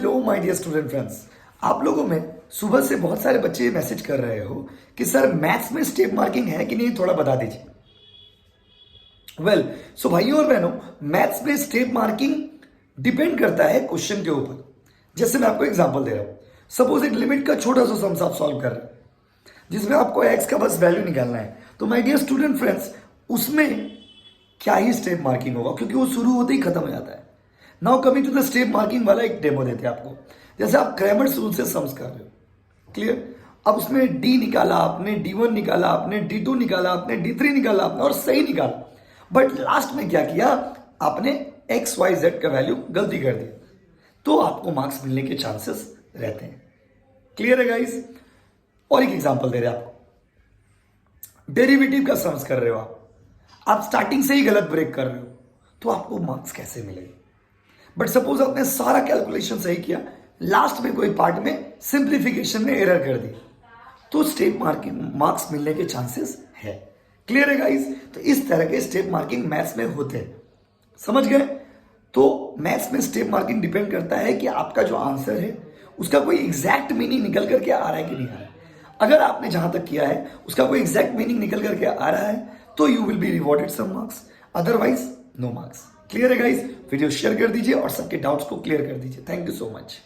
Hello my dear student friends, आप लोगों में सुबह से बहुत सारे बच्चे मैसेज कर रहे हो कि सर मैथ्स में स्टेप मार्किंग है कि नहीं, थोड़ा बता दीजिए। सो भाइयों और बहनों, मैथ्स में स्टेप मार्किंग डिपेंड करता है क्वेश्चन के ऊपर। जैसे मैं आपको एग्जांपल दे रहा हूं, सपोज एक लिमिट का छोटा सा सम आप सॉल्व कर रहे हैं जिसमें आपको एक्स का बस वैल्यू निकालना है। तो माय डियर स्टूडेंट फ्रेंड्स, उसमें क्या ही स्टेप मार्किंग होगा, क्योंकि वो शुरू होते ही खत्म हो जाता है। Now coming to the step marking वाला एक डेमो देते हैं आपको। जैसे आप क्रैमर्स रूल से सम्स कर रहे हो, क्लियर। अब उसमें डी निकाला आपने, D1 निकाला आपने, D2 निकाला आपने, D3 निकाला आपने और सही निकाला, बट लास्ट में क्या किया आपने, XYZ का वैल्यू गलती कर दी, तो आपको मार्क्स मिलने के चांसेस रहते हैं। क्लियर है गाइस। और एक एग्जांपल दे रहे हैं आपको, डेरिवेटिव का सम्स कर रहे हो आप स्टार्टिंग से ही गलत ब्रेक कर रहे हो, तो आपको मार्क्स कैसे मिलेंगे। बट सपोज आपने सारा कैलकुलेशन सही किया, लास्ट में कोई पार्ट में सिंप्लीफिकेशन में एरर कर दी, तो स्टेप मार्किंग मार्क्स मिलने के चांसेस है। क्लियर है गाइस। तो इस तरह के स्टेप मार्किंग मैथ्स में होते हैं, समझ गए। तो मैथ्स में स्टेप मार्किंग डिपेंड करता है कि आपका जो आंसर है उसका कोई एग्जैक्ट मीनिंग निकल करके आ रहा है कि नहीं आ रहा है। अगर आपने जहां तक किया है उसका कोई एग्जैक्ट मीनिंग निकल करके आ रहा है तो you will be rewarded some marks, otherwise no marks. Clear है गाइस। वीडियो शेयर कर दीजिए और सबके डाउट्स को क्लियर कर दीजिए। Thank you so much.